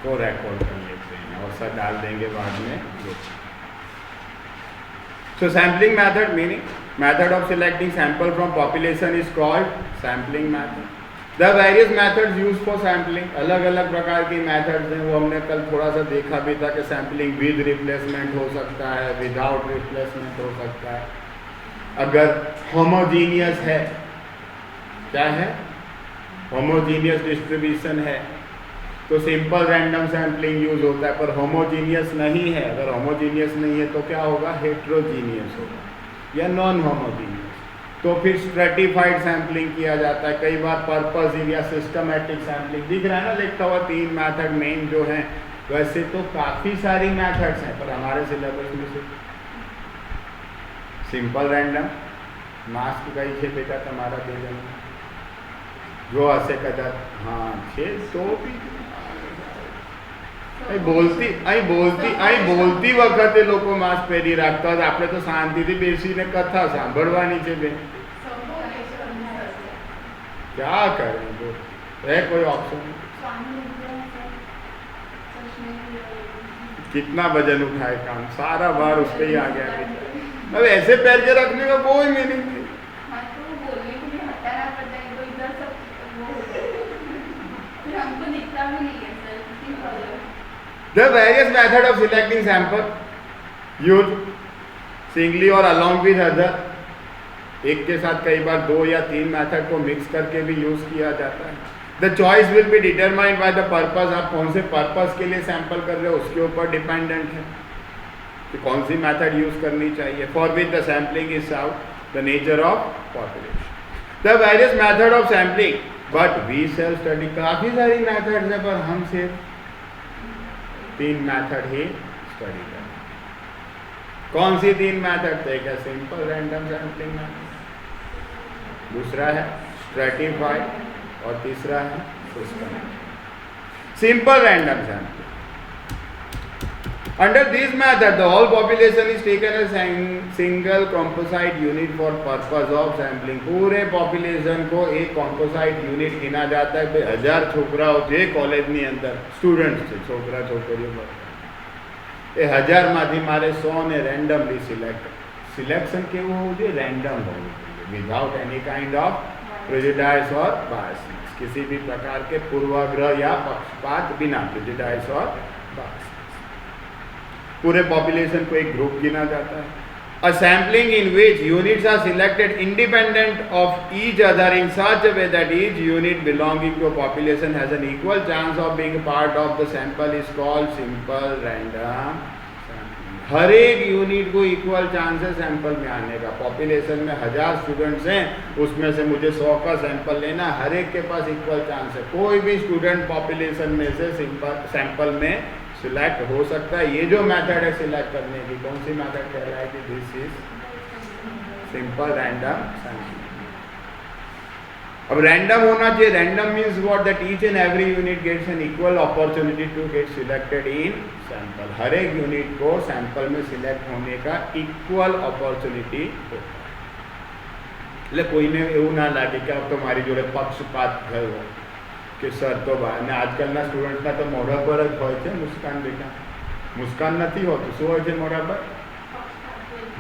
को रिकॉर्ड कर लेते हैं और सब डाल देंगे बाद में। So sampling method meaning method of selecting sample from population is called sampling method. The various methods use for sampling, अलग अलग प्रकार की मेथड्स हैं, वो हमने कल थोड़ा सा देखा भी था कि सैम्पलिंग विद रिप्लेसमेंट हो सकता है, विदाउट रिप्लेसमेंट हो सकता है। अगर होमोजीनियस है, क्या है, होमोजीनियस डिस्ट्रीब्यूशन है तो सिंपल रैंडम सैम्पलिंग यूज होता है, पर होमोजीनियस नहीं है, अगर होमोजीनियस नहीं है तो क्या होगा, हेट्रोजीनियस होगा या नॉन होमोजीनियस, तो फिर स्ट्रेटिफाइड सैम्पलिंग किया जाता है। कई बार पर्पसिव या सिस्टमैटिक सैम्पलिंग, दिख रहा है ना लिखता हुआ 3 मेथड मेन जो हैं, वैसे तो काफ़ी सारी मेथड्स हैं पर हमारे सिलेबस में से सिंपल रैंडम मास्क का ही बेटा तुम्हारा दे देंगे जो ऐसे कदर, हाँ 6 तो भी બોલતી વખતે લોકો માસ્ક પહેરી રાખતા હતા, આપણે તો શાંતિથી બેસીને કથા સાંભળવાની છે બેન, क्या करें वो है, कोई ऑप्शन कितना वजन उठाए काम, सारा बार उस पर ही आ गया। अब ऐसे पैर के रखने का कोई मीनिंग नहीं। The various method of selecting sample used singly or along with other, एक के साथ कई बार 2 या 3 मेथड को मिक्स करके भी यूज किया जाता है। The choice will be determined by the purpose, आप कौन से पर्पस के लिए सैंपल कर रहे हो उसके ऊपर डिपेंडेंट है कि कौन सी मेथड यूज करनी चाहिए। For which the sampling is out the nature of population, the various method of sampling, but we self study, काफ़ी सारी मेथड्स है पर हम सिर्फ 3 मेथड ही स्टडी करें। कौन सी 3 मेथड? एक है सिंपल रैंडम सैम्पलिंग मेथड, दूसरा है स्ट्रेटिफाइड और तीसरा है systematic. Simple random sampling, under this method the whole population is taken as single composite unit for purpose of sampling. पूरे पॉपुलेशन को एक कॉम्पोसाइट यूनिट गिना जाता है। 1000 છોકરાઓ જે કોલેજની અંદર સ્ટુડન્ટ છે, છોકરા છોકરીઓ, એ 1000 માંથી મારે 100 ને રેન્ડમલી સિલેક્શન કેવું હોવું જોઈએ? રેન્ડમ હોવું જોઈએ, without any kind of prejudice और बायसनेस, किसी भी प्रकार के पूर्वाग्रह या पक्षपात बिना, प्रेजुडाइस और बायसनेस। पूरे पॉपुलेशन को एक ग्रुप गिना जाता है। A sampling in which units are selected independent of each other in such a way that each unit belonging to a population has an equal chance of being a part of the sample is called simple random sampling। हर एक unit को equal chance है sample में आने का। Population में 1000 students हैं, उसमें से मुझे 100 का सैंपल लेना, हर एक के पास इक्वल चांस है। कोई भी स्टूडेंट पॉपुलेशन में से सैंपल में सिलेक्ट हो सकता है। ये जो मेथड है सिलेक्ट करने की, कौन सी मेथड कहलाएगी? This is simple random sampling. अब रैंडम होना चाहिए। Random means what? That each and every unit gets an equal opportunity to get selected in sample. हर एक यूनिट को सैंपल में सिलेक्ट होने का इक्वल अपॉर्चुनिटी होता है। એટલે કોઈને એવું ના લાગે કે આ તો મારી જોડે પક્ષપાત થયો કે સર તો અને આજકાલના સ્ટુડન્ટના તો મોઢા પર જ હોય છે મુસ્કાન બેટા, મુસ્કાન નથી હોતું, શું હોય છે મોઢા પર?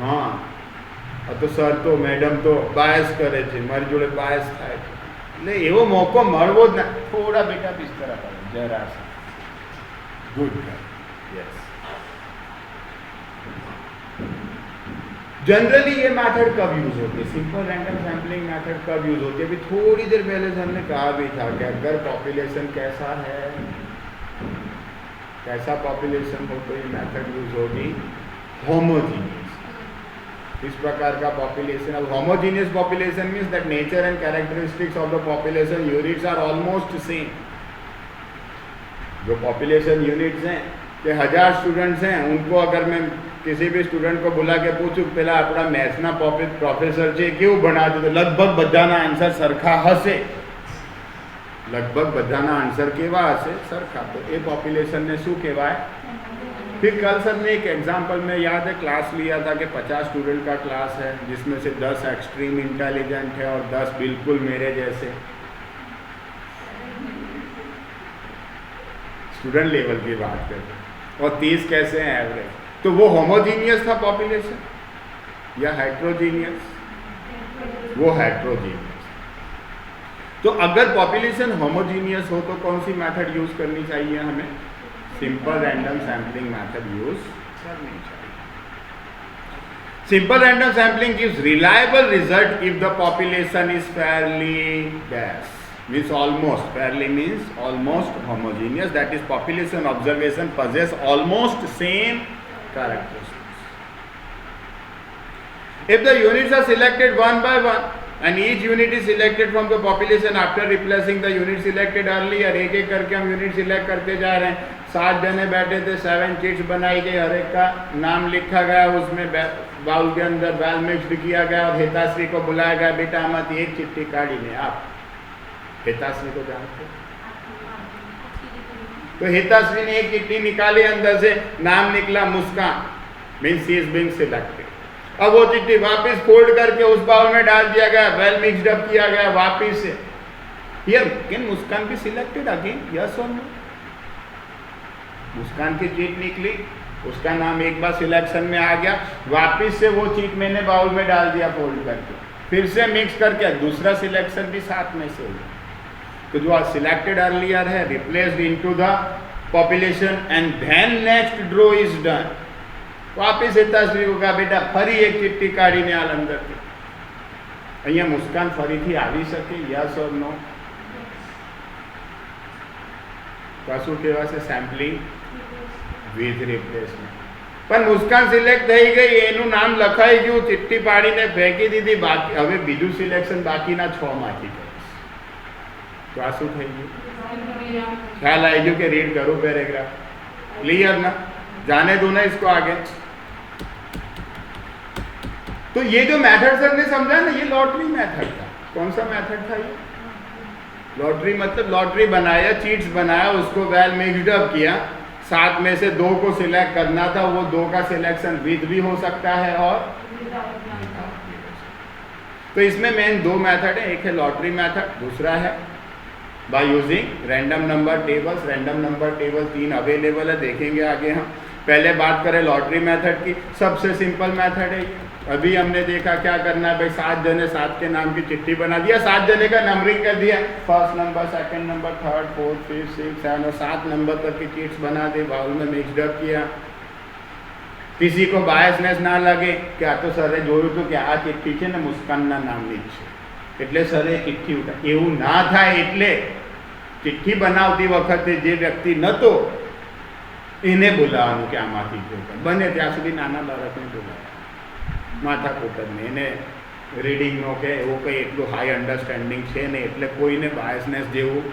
હા, તો સર તો મેડમ તો બાયસ કરે છે, મારી જોડે બાયસ થાય છે। એટલે એવો મોકો મળવો જ ના। થોડા બેટા બિસ્તરા પર જરા ગુડ, યસ। जनरली ये मेथड कब यूज होती है? सिंपल रैंडम सैम्पलिंग मेथड कब यूज होती है? अभी थोड़ी देर पहले से हमने कहा भी था कि अगर पॉपुलेशन कैसा है, कैसा पॉपुलेशन हो तो ये मेथड यूज होगी होमोजीनियस। इस प्रकार का पॉपुलेशन। अब homogeneous population means that nature and characteristics of the population units are almost same. जो पॉपुलेशन यूनिट्स हैं कि 1000 स्टूडेंट्स हैं, उनको अगर मैं किसी भी स्टूडेंट को बुला के पूछूं पेला अपना मैथ्सना प्रोफेसर છે કેવું ભણાવતો, તો લગભગ બધાના આન્સર સરખા હશે। लगभग બધાના આન્સર કેવા હશે? સરખા। તો એ પોપ્યુલેશનને શું કહેવાય? फिर कल सर ने एक एग्जाम्पल में याद है क्लास लिया था कि 50 स्टूडेंट का क्लास है जिसमें से 10 एक्सट्रीम इंटेलिजेंट है और 10 बिल्कुल मेरे जैसे। स्टूडेंट लेवल की बात करते हैं। और 30 कैसे हैं एवरेज? तो वो होमोजीनियस था पॉपुलेशन या हेट्रोजीनियस? वो हेट्रोजीनियस। तो अगर पॉपुलेशन होमोजीनियस हो तो कौन सी मेथड यूज करनी चाहिए हमें? Simple random sampling method use करनी चाहिए। Simple random sampling gives reliable result if the population is fairly dash, means almost, fairly means almost homogeneous, that is population observation possess almost same characteristics. If the units are selected one by one and each unit is selected from the population after replacing the unit selected earlier, एक एक करके हम unit select करते जा रहे हैं। 7 जने बैठे थे, 7 चिट्स बनाई गई, हर एक का नाम लिखा गया, उसमें बाउल के अंदर बैल मिक्स्ड किया गया और हेताश्री को बुलाया गया, बेटा मत एक चिट्ठी काढ़ी ने। आप हेताश्री को जानते? तो हेताश्री ने एक चिट्ठी निकाली, अंदर से नाम निकला Muskan, means she is being selected. अब वो चिट्ठी वापस फोल्ड करके उस बाउल में डाल दिया गया, वेल मिक्स्ड अप किया गया वापस से। Here can Muskan be selected again? Yes और नो? मुस्कान की चीट निकली, उसका नाम एक बार सिलेक्शन में आ गया, वापस से वो चीट मैंने बाउल में डाल दिया फोल्ड करके, फिर से मिक्स करके दूसरा सिलेक्शन भी साथ में से हो गया। तो जो सिलेक्टेड अर्लियर है replaced into the population and then next draw is done. वापिस हेताश्री को कहा, बेटा फरी एक चिट्ठी काढ़ी ने हाल अंदर થી અહીંયા મુસ્કાન ફરીથી આવી શકે? યસ ઓર નો? પાછું કહેવાશે સેમ્પલિંગ વિથ રિપ્લેસમેન્ટ। પણ મુસ્કાન સિલેક્ટ થઈ ગઈ, એનું નામ લખાઈ ગયું, ચિઠ્ઠી પાડીને ફેંકી દીધી, બાકી હવે બીજું સિલેક્શન બાકીના 6 માંથી કરીશ। તો આ શું થઈ ગયું? ખ્યાલ આવી ગયું કે રીડ કરું પેરેગ્રાફ? ક્લિયર ना? जाने दो ना इसको आगे। तो ये जो मेथड सर ने समझा ना, ये लॉटरी मेथड था। कौन सा मेथड था ये? लॉटरी मतलब लॉटरी बनाया, चीट्स बनाया, उसको वेल मिक्स्ड अप किया, 7 में से 2 को सिलेक्ट करना था, वो 2 का सिलेक्शन विद भी हो सकता है और तो इसमें मेन 2 मेथड है, एक है लॉटरी मेथड, दूसरा है by using random number tables. Random number table 3 available है, देखेंगे आगे हम। पहले बात करें लॉटरी मेथड की, सबसे सिंपल मेथड है ये। अभी हमने देखा क्या करना है भाई, 7 जने 7 के नाम की चिट्ठी बना दिया, 7 जने का नंबरिंग कर दिया, first number, second number, third, fourth, fifth, six, 7 और 7 नंबर तक की चिट्स बना दी, बाउल में मिक्स्ड अप किया। किसी को बायसनेस ना लगे क्या, तो સરે જોયું તો કે આ ચિઠ્ઠી છે ને મુસ્કાનના નામની જ છે, એટલે સરે ચિઠ્ઠી ઉઠા, એવું ના થાય એટલે ચિઠ્ઠી બનાવતી વખતે જે વ્યક્તિ નતો એને બોલાવવાનું કે આમાંથી બને ત્યાં સુધી નાના બાળકને બોલાવે, માથાકૂટ જ નહીં, એને રીડિંગનો કે એવો કંઈ એટલું હાઈ અંડરસ્ટેન્ડિંગ છે નહીં, એટલે કોઈને બાયસનેસ જેવું,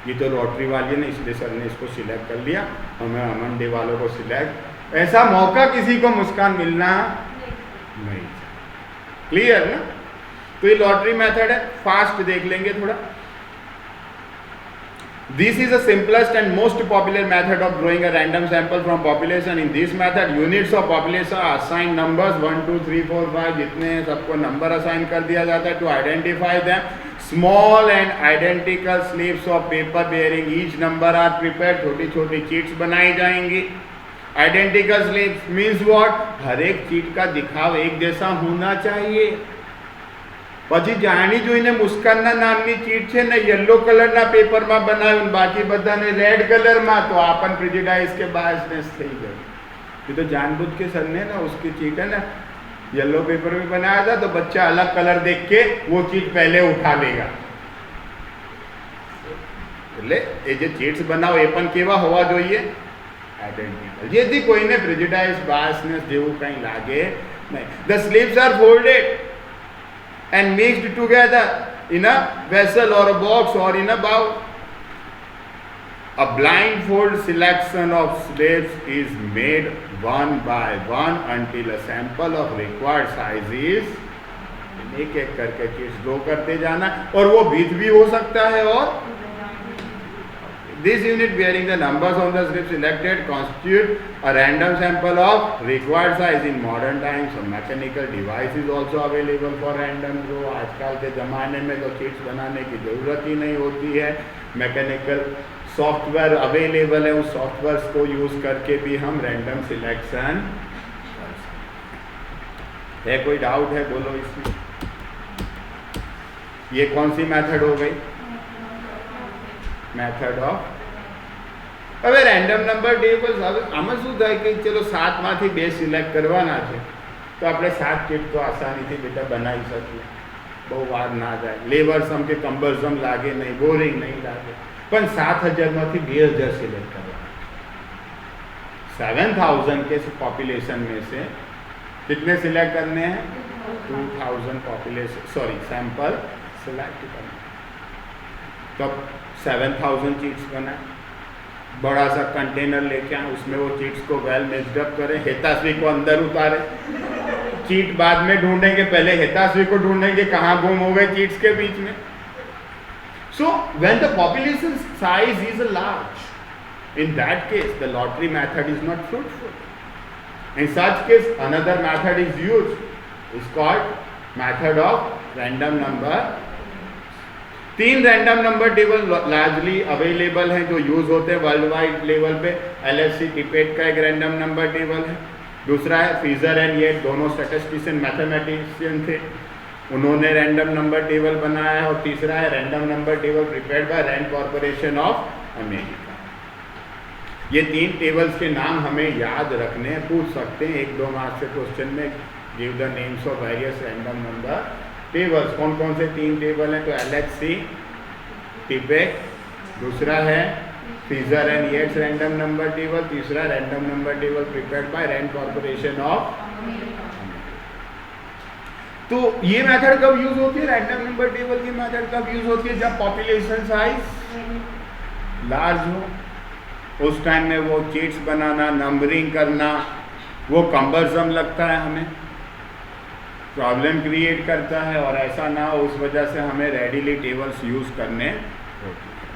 ये तो लॉटरी वाली है ना इसलिए सर ने इसको सिलेक्ट कर लिया, हमें अमन डे वालों को सिलेक्ट, ऐसा मौका किसी को मुस्कान मिलना नहीं। क्लियर ना? तो ये लॉटरी मेथड है, फास्ट देख लेंगे थोड़ा। This is the simplest and most popular method of drawing a random sample from population. In this method, units of population are assigned numbers 1, 2, 3, 4, 5, जितने सबको नंबर असाइन कर दिया जाता है। To identify them, small and identical slips of paper bearing each number are prepared. छोटी छोटी cheats बनाई जाएंगी। Identical slips means what? हर एक चीट का दिखाव एक जैसा होना चाहिए। પછી જાણી જોઈને મુસ્કાનના નામની ચીટ છે ને યલો કલરના પેપરમાં બનાવ્યું, બાકી બધાને રેડ કલરમાં, તો આપણ પ્રિજુડાઇઝ के बायसनेस થઈ ગઈ। ये तो जानबूझ के सर ने ना उसकी चीट है ना येलो पेपर में बनाया था, तो बच्चा अलग कलर देख के वो चीट पहले उठा लेगा। એટલે એ જે ચીટ્સ બનાવો એ પણ કેવા હોવા જોઈએ? આઈડેન્ટિકલ, જેથી કોઈને પ્રિજુડાઇઝ બાયસનેસ જેવું કંઈ લાગે નહીં। The slips are folded and mixed together in a vessel or a box or in a bowl. A blindfold selection of slips is made one by one until a sample of required size is, एक एक करके चीज draw करते जाना, और वो with भी हो सकता है और this unit bearing the numbers on the slip selected constitute a random sample of required size. In modern times some mechanical device is also available for random draw. आजकल के ज़माने में तो चिट्स बनाने की ज़रूरत ही नहीं होती है, मैकेनिकल सॉफ्टवेयर अवेलेबल है, उस सॉफ्टवेयर को यूज करके भी हम रैंडम सिलेक्शन कर सकते हैं। है कोई डाउट है बोलो इसमें? ये कौन सी मेथड हो गई? Method of. હવે રેન્ડમ નંબર ટેબલ આમાં શું થાય કે ચલો 7માંથી 2 સિલેક્ટ કરવાના છે તો આપણે 7 કીટ તો આસાનીથી બેટા બનાવી શકીએ, બહુ વાર ના જાય, લેબરસમ કે કમ્બરસમ લાગે નહીં, બોરિંગ નહીં લાગે। પણ 7000માંથી 2000 સિલેક્ટ करवाना, 7000 के पॉपुलेशन में से कितने सिलेक्ट करने हैं? 2000 पॉपुलेशन सैंपल सिलेक्ट करना। तो 7000 चीट्स बनाए, बड़ा सा कंटेनर लेके आए, उसमें वो चीट्स को वेल मिक्सड अप करें, हेताश्री को अंदर उतारे, चीट बाद में ढूंढेंगे, पहले हेताश्री को ढूंढेंगे कहाँ गुम हो गए चीट्स के बीच में। So when the population size is large, in that case the lottery method is not fruitful. In such case another method is used, is called method of random number। 3 random number table largely available हैं जो use होते हैं world wide level पे। LSC टिपेट का एक random number table है, दूसरा है फीजर एंड येट, दोनों स्टैटिस्टिशियन मैथमेटिशियन थे, उन्होंने रैंडम नंबर टेबल बनाया है। और तीसरा है random number table prepared by Rand corporation of America. ये 3 टेबल्स के नाम हमें याद रखने, पूछ सकते हैं 1-2 मार्क्स से क्वेश्चन में, give the names of various random number tables. कौन कौन से 3 टेबल हैं? तो LHC टिपेट, दूसरा है Fisher and Yates random number table, तीसरा random number table prepared by Rand corporation of. तो ये मेथड कब यूज होती है? रैंडम नंबर टेबल की मेथड कब यूज होती है? जब पॉपुलेशन साइज लार्ज हो, उस टाइम में वो चीट्स बनाना, नंबरिंग करना वो कम्बरसम लगता है, हमें प्रॉब्लम क्रिएट करता है, और ऐसा ना हो उस वजह से हमें रेडीली टेबल्स यूज करने होते हैं।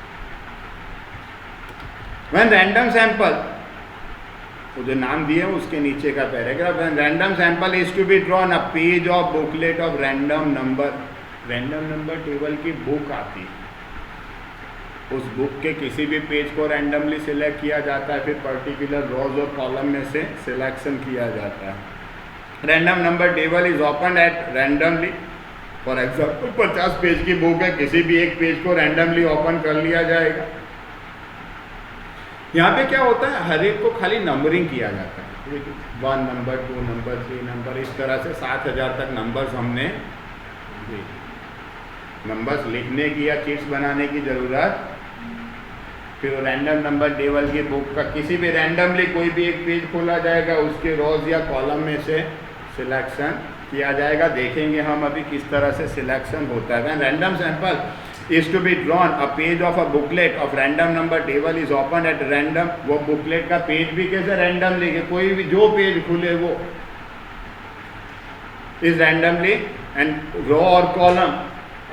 व्हेन रैंडम सैंपल, वो जो नाम दिए उसके नीचे का paragraph, when random sample is to be drawn a page of booklet of random number table की बुक आती है, उस बुक के किसी भी पेज को रैंडमली सिलेक्ट किया जाता है, फिर पर्टिकुलर रोज और कॉलम में से सिलेक्शन किया जाता है। Random number table is open eight randomly, for example 50 page की बुक है, किसी भी एक पेज को रैंडमली ओपन कर लिया जाएगा। यहाँ पे क्या होता है, हर एक को खाली नंबरिंग किया जाता है, 1 नंबर 2 नंबर 3 नंबर, इस तरह से 7000 तक नंबर्स हमने नंबर्स लिखने की या चीट्स बनाने की ज़रूरत। फिर रैंडम नंबर टेबल की बुक का किसी भी रैंडमली कोई भी एक पेज खोला जाएगा, उसके रोज या कॉलम में से सिलेक्शन किया जाएगा। देखेंगे हम अभी किस तरह से सिलेक्शन होता है। Random sample is to be drawn a page of a booklet of random number table is open at random, वो बुकलेट का पेज भी कैसे रैंडम लेके, कोई भी जो पेज खुले वो इज रैंडमली, एंड रो और कॉलम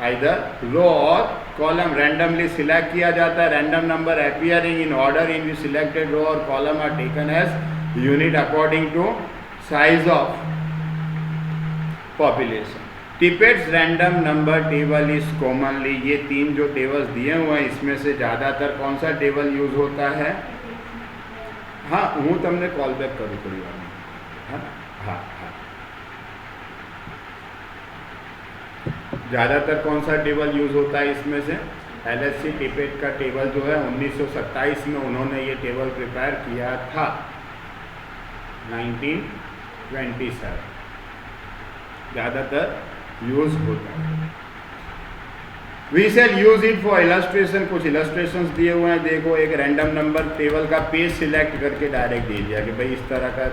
आइदर रो और कॉलम रैंडमली सिलेक्ट किया जाता है। Random number appearing in order in the selected row और column are taken as unit according to size of population. Tippett's random number table is commonly, ये 3 जो tables दिए हुए हैं इसमें से ज़्यादातर कौन सा टेबल यूज होता है? हाँ, हूँ तमने कॉल बैक करूँ थोड़ी बार। हाँ, ज़्यादातर कौन सा टेबल यूज़ होता है इसमें से? LHC टिपेट का टेबल जो है 1927 में उन्होंने ये टेबल प्रिपेयर किया था, 1927 ज़्यादातर यूज होता है। We shall use it for illustration, कुछ इलस्ट्रेशंस दिए हुए हैं, देखो एक रैंडम नंबर टेबल का पेज सिलेक्ट करके डायरेक्ट दे दिया कि भाई इस तरह का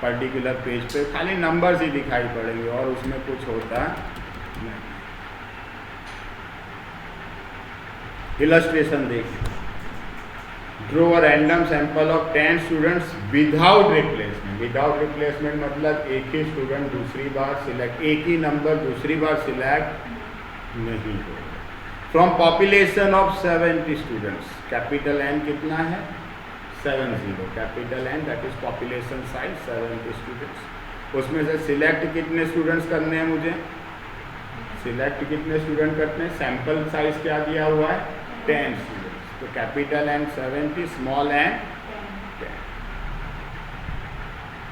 पर्टिकुलर पेज पे खाली नंबर्स ही दिखाई पड़ेंगे और उसमें कुछ होता नहीं। इलस्ट्रेशन देखिए, draw a random sample of 10 students without replacement. Without replacement मतलब एक ही स्टूडेंट दूसरी बार सिलेक्ट, एक ही नंबर दूसरी बार सिलेक्ट नहीं होगा। From population of 70 students, capital N कितना है? 70, capital N that is population size 70 students. उसमें से सिलेक्ट कितने स्टूडेंट्स करने हैं मुझे? सिलेक्ट कितने स्टूडेंट करते हैं? सैंपल साइज क्या दिया हुआ है? 10 स्टूडेंट्स। तो कैपिटल एन 70, स्मॉल एन 10।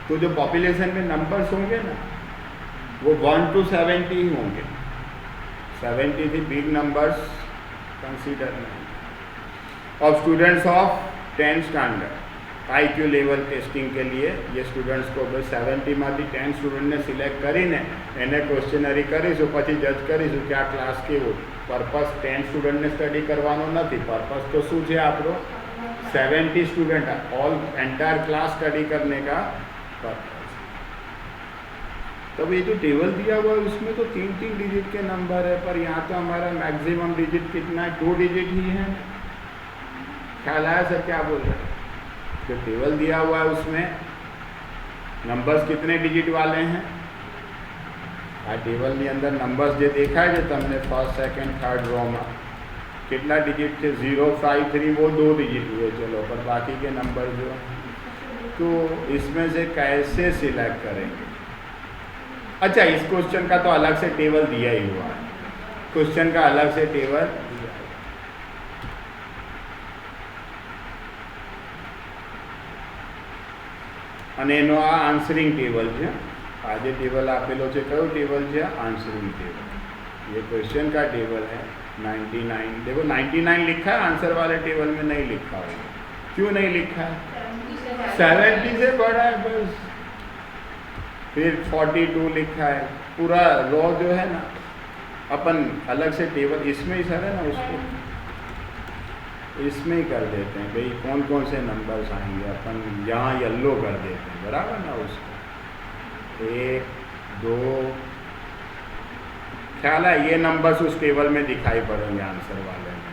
तो जो पॉपुलेशन में नंबर्स होंगे ना वो 1 to 70 ही होंगे। 70 थी बिग नंबर्स कंसीडर नहीं। और students of 10 standard IQ level testing के लिए ये स्टूडेंट्स को 70 માંથી 10 સ્ટુડન્ટ ને સિલેક્ટ કરીને એને ક્વેશ્ચનરી કરીશું, પછી જજ કરીશું કે આ ક્લાસ કેવો। પર્પસ 10 સ્ટુડન્ટને સ્ટડી કરવાનો નથી, પર્પસ તો શું છે આપણો 70 student all entire class study करने का पर्पस। तब ये जो टेबल दिया हुआ है उसमें तो 3-3 डिजिट के नंबर है, पर यहाँ तो हमारा मैक्सिमम डिजिट कितना है, 2 डिजिट ही है। ख्याल आया सर क्या बोल रहे हैं? जो टेबल दिया हुआ है उसमें नंबर्स कितने डिजिट वाले हैं? आ टेबल ની અંદર નંબર્સ જે દેખાય છે તમને ફર્સ્ટ સેકન્ડ થર્ડ રો में कितना डिजिट थे 0 5 3 वो 2 डिजिट हुए, चलो, पर बाकी के नंबर जो, तो इसमें से कैसे सिलेक्ट करेंगे? अच्छा, इस क्वेश्चन का तो अलग से टेबल दिया ही हुआ है, क्वेश्चन का अलग से टेबल दिया है। અને એનો આ આન્સરિંગ ટેબલ છે। આ જે ટેબલ આપેલો છે કયો ટેબલ છે? આન્સરિંગ ટેબल। ये क्वेश्चन का टेबल है 99। देखो 99 लिखा है, आंसर वाले टेबल में नहीं लिखा होगा। क्यों नहीं लिखा है? 70 से बड़ा है बस। फिर 42 लिखा है। पूरा रो जो है ना अपन अलग से टेबल इसमें ही सर है ना, उसको इसमें ही कर देते हैं भाई, कौन कौन से नंबर्स आएंगे अपन यहाँ येलो कर देते हैं, बराबर ना। उसको 1 2 ख्याल है ये नंबर्स उस टेबल में दिखाई पड़ेंगे आंसर वाले में।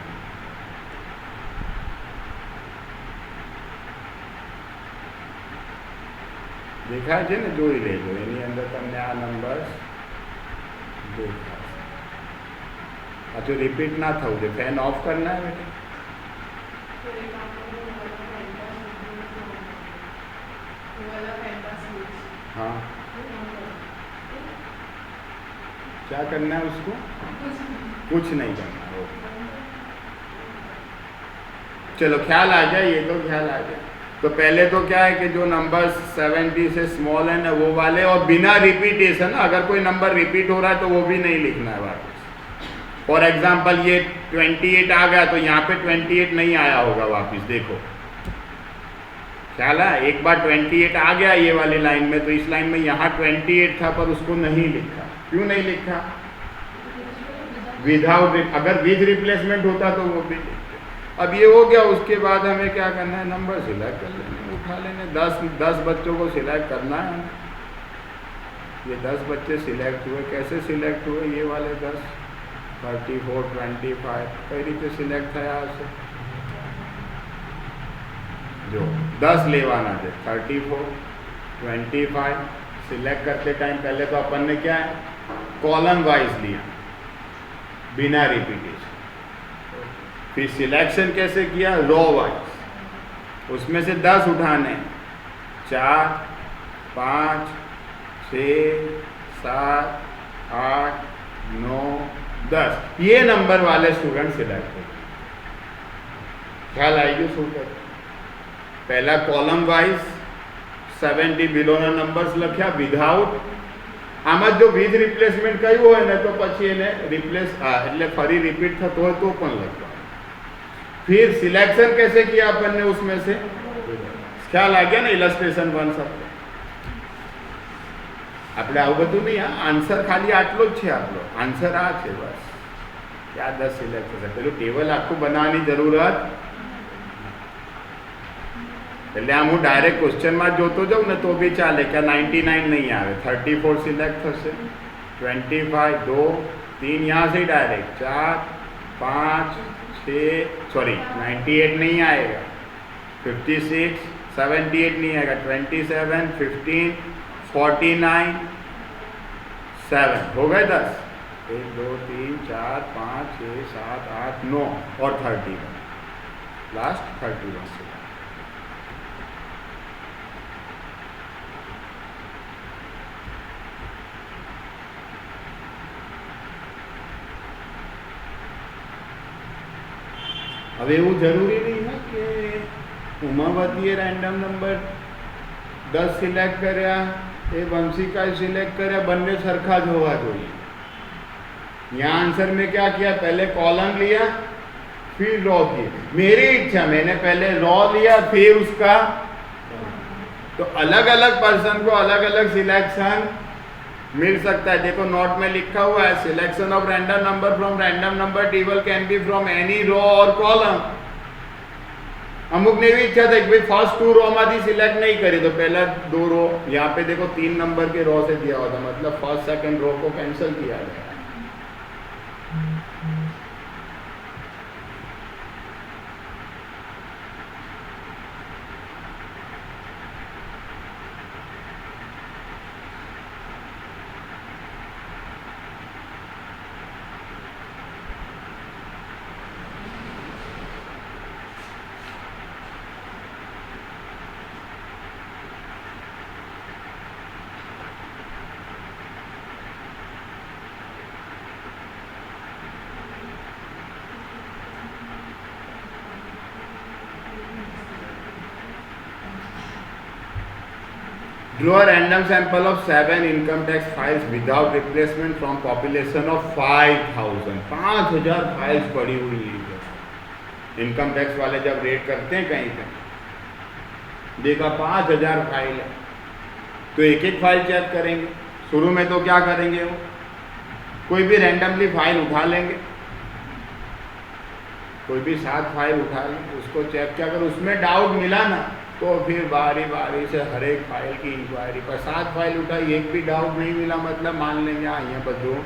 देखा है ने જોઈ લેજો, એની અંદર તમને આ નંબર્સ દેખાશે। પાછું રિપીટ ના થવું જોઈએ। ફેન ઓફ करना है बेटा। हाँ, क्या करना है उसको? कुछ नहीं करना। चलो ख्याल आ जाए, ये तो ख्याल आ जाए। तो पहले तो क्या है कि जो नंबर 70 से स्मॉल है ना वो वाले, और बिना रिपीटेशन। अगर कोई नंबर रिपीट हो रहा है तो वो भी नहीं लिखना है वापस। फॉर एग्जाम्पल ये 28 आ गया तो यहाँ पे 28 नहीं आया होगा वापस, देखो ख्याल है। एक बार 28 आ गया ये वाली लाइन में, तो इस लाइन में यहाँ 28 था पर उसको नहीं लिखा। क्यों नहीं लिखा? विदाउट, अगर विद रिप्लेसमेंट होता तो वो भी लिखते। अब ये हो गया, उसके बाद हमें क्या करना है? नंबर सिलेक्ट कर लेने, उठा लेने। 10 बच्चों को सिलेक्ट करना है। ये 10 बच्चे सिलेक्ट हुए। कैसे सिलेक्ट हुए? ये वाले 10 34 25 कई रीते सिलेक्ट था यहाँ से। जो 10 लेवाना थे 34 25 सिलेक्ट करते टाइम पहले तो अपन ने क्या है कॉलम वाइज लिया बिना रिपीटेशन। फिर सिलेक्शन कैसे किया? Row wise. उसमें से 10 उठाने 4 5 6 7 8 9 10 ये नंबर वाले स्टूडेंट सिलेक्ट हो। ख्याल आएगी स्टूडेंट? पहला कॉलम वाइज 70 बिलोना नंबर्स लख्या विदाउट। आम जो विथ रिप्लेसमेंट क्यू हो तो पछी एने रिप्लेस एटले फरी रिपीट थतो होय तो पण लखवा। फिर सिलेक्शन कैसे किया अपन ने उसमें से? ख्याल आ गया ना? इलस्ट्रेशन बन सकते આપણે આવું બધું નહીં। આન્સર ખાલી આટલો જ છે આપણો આન્સર આ છે બસ। क्या 10 સિલેક્ટ થશે? પેલું ટેબલ આખું બનાવવાની જરૂરત એટલે આમ હું ડાયરેક્ટ ક્વેશ્ચનમાં જોતો જાઉં ને તો બી ચાલે કે 99 नहीं આવે। 34 સિલેક્ટ થશે, 25 2 3 यहाँ से डायरेक्ट 4 5 6 सॉरी 98 नहीं आएगा, 56 78 नहीं आएगा, 27 15 49 7 हो गए 10। 1 2 3 4 5 6 7 8 9 और 31 लास्ट 31 से। હવે એવું જરૂરી નહીં હા કે ઉમાવતીએ રેન્ડમ નંબર 10 સિલેક્ટ કર્યા, એ वंशिकाए सिलेक्ट કર્યા, બંને સરખા જ હોવા જોઈએ. यहाँ आंसर में क्या किया, पहले कॉलम लिया फिर रॉ किया. मेरी इच्छा, मैंने पहले रॉ लिया फिर उसका, तो अलग अलग पर्सन को अलग अलग सिलेक्शन मिल सकता है. देखो नोट में लिखा हुआ है, selection of random number from random number table can be from any row और कॉलम. अमुक ने भी इच्छा था कि भाई फर्स्ट 2 रो में सिलेक्ट नहीं करी, तो पहला 2 रो, यहाँ पे देखो 3 नंबर के रो से दिया हुआ था, मतलब फर्स्ट सेकंड रो को कैंसिल किया गया. Draw a random sample of 7 income tax files without replacement from population of 5,000. 5,000 files पड़ी हुई है. इनकम टैक्स वाले जब रेट करते हैं कहीं पे, देखा 5,000 फाइल है, तो एक एक फाइल चेक करेंगे. शुरू में तो क्या करेंगे, वो कोई भी रैंडमली फाइल उठा लेंगे, कोई भी 7 फाइल उठा लेंगे, उसको चेक किया. अगर उसमें डाउट मिला ना, तो फिर बारी बारी से हर एक फाइल की इंक्वायरी पर. 7 फाइल उठाई, एक भी डाउट नहीं मिला, मतलब मान लेंगे हाँ यहाँ બધું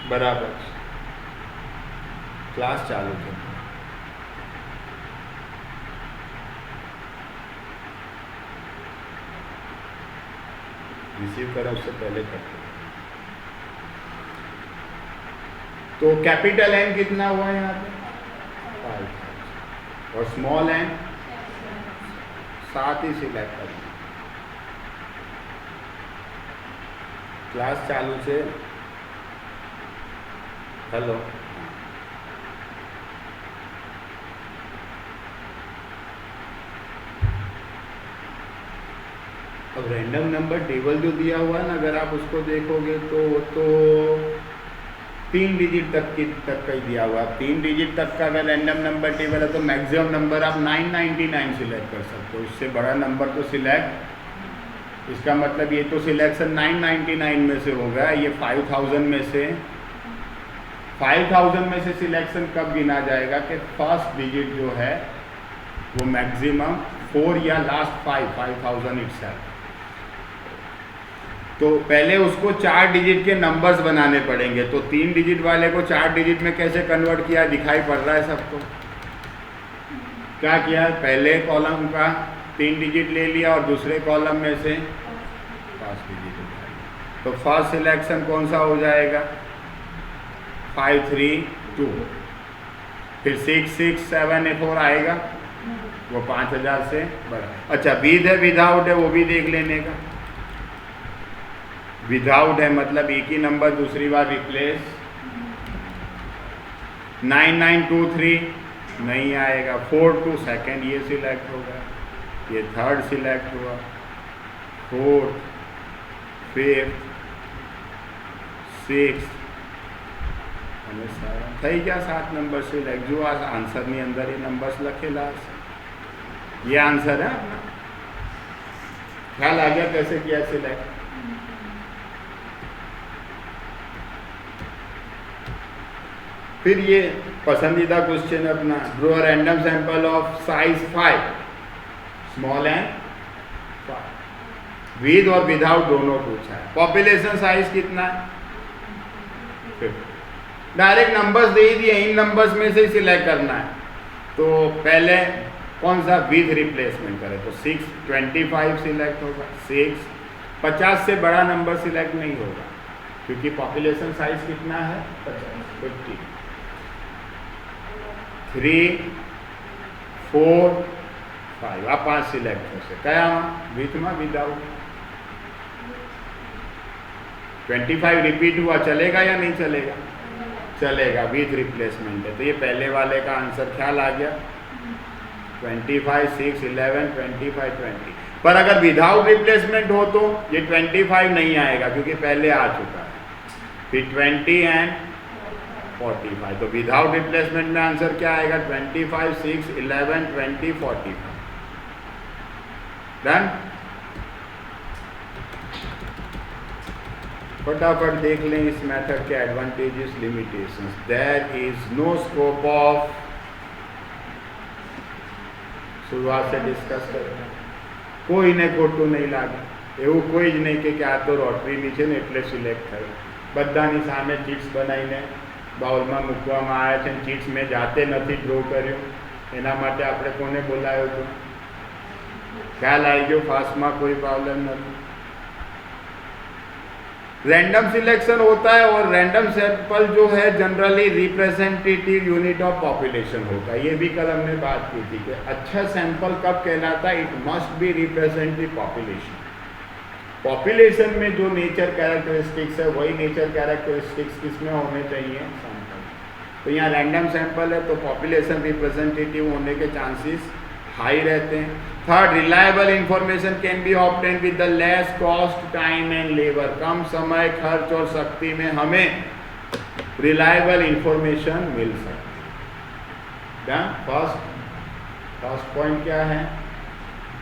बराबर. क्लास चालू थे. रिसीव करा उससे पहले करते. तो कैपिटल एन कितना हुआ यहाँ पे 5, और स्मॉल एन 7 ही सिलेक्ट कर. क्लास चालू છે. हेलो, अब रैंडम नंबर टेबल जो दिया हुआ है ना, अगर आप उसको देखोगे तो 3 डिजिट तक का ही दिया हुआ है. 3 डिजिट तक का अगर रैंडम नंबर टेबल है तो मैक्सिमम नंबर आप 999 सिलेक्ट कर सकते हो. इससे बड़ा नंबर तो सिलेक्ट, इसका मतलब ये तो सिलेक्शन 999 में से होगा. ये 5000 में से, 5000 में से सिलेक्शन कब गिना जाएगा कि फर्स्ट डिजिट जो है वो मैक्सिमम 4 या लास्ट 5000 इटसेल्फ. तो पहले उसको 4 डिजिट के नंबर्स बनाने पड़ेंगे. तो 3 डिजिट वाले को 4 डिजिट में कैसे कन्वर्ट किया, दिखाई पड़ रहा है सबको. क्या किया, पहले कॉलम का 3 डिजिट ले लिया और दूसरे कॉलम में से 5 डिजिट उठाया. तो फर्स्ट सिलेक्शन कौन सा हो जाएगा, 532. फिर 6674 आएगा, वो 5000 से बड़ा. अच्छा, विद है विदाउट है वो भी देख लेने का. विदाउट है मतलब एक ही नंबर दूसरी बार रिप्लेस. 9923 नहीं आएगा. 42 सेकेंड ये सिलेक्ट होगा, ये थर्ड सिलेक्ट हुआ, 4th 5th 6th અને 7 થઈ ગયા. 7 નંબર સિલેક્ટ. જો આ આન્સરની અંદર એ નંબર્સ લખેલા હશે. ये आंसर है अपना. ख्याल आ गया कैसे किया सिलेक्ट. फिर ये पसंदीदा क्वेश्चन अपना, draw random sample of size 5, small and 5, with और विदाउट दोनों पूछा है. पॉपुलेशन साइज कितना है, डायरेक्ट नंबर्स दे दिए, इन नंबर्स में से ही सिलेक्ट करना है. तो पहले कौन सा विद रिप्लेसमेंट करें, तो 625 सिलेक्ट होगा. 6, 50 से बड़ा नंबर सिलेक्ट नहीं होगा क्योंकि पॉपुलेशन साइज कितना है 50. 3, 4, 5 આ 5 સિલેક્ટ થશે. કયામાં, વિથમાં વિદાઉટ. 25 रिपीट हुआ, चलेगा या नहीं चलेगा. चलेगा, विथ रिप्लेसमेंट है। तो ये पहले वाले का आंसर ख्याल आ गया, 25, 6, 11, 25, 20। पर अगर विदाउट रिप्लेसमेंट हो तो ये 25 नहीं आएगा क्योंकि पहले आ चुका है, फिर 20 एंड 45। तो विदाउट रिप्लेसमेंट में आंसर क्या आएगा, 25, 6, 11, 20, 45। डन। फटाफट देख लें इस मेथड के advantages, limitations. There is no scope of, शुरुआत से डिस्कस करें, कोई ने खोटू नहीं लागे, એવું કોઈ જ નહીં કે આ તો રોટરી ની છે ને એટલે સિલેક્ટ થયું। બધાની સામે ચીટ્સ બનાવીને બાઉલમાં મૂકવામાં આવ્યા છે, ચીટ્સ મેં જાતે નથી ડ્રો કર્યું, એના માટે આપણે કોને બોલાવ્યો હતો, ખ્યાલ આવી ગયો, ફાસ્ટમાં कोई प्रॉब्लम नहीं। रैंडम सिलेक्शन होता है और रैंडम सैंपल जो है generally representative unit of population होता है। ये भी कल हमने बात की थी कि अच्छा सैंपल कब कहलाता है, it must be representative population. Population में जो नेचर कैरेक्टरिस्टिक्स है वही नेचर कैरेक्टरिस्टिक्स किसमें होने चाहिए, सैंपल। तो यहाँ रैंडम सैंपल है तो पॉपुलेशन रिप्रेजेंटेटिव होने के चांसेस हाई रहते हैं। Third, reliable information can be obtain with the less cost, time and labour. कम समय, खर्च और शक्ति में हमें रिलायबल इंफॉर्मेशन मिल सकती है। फर्स्ट पॉइंट क्या है,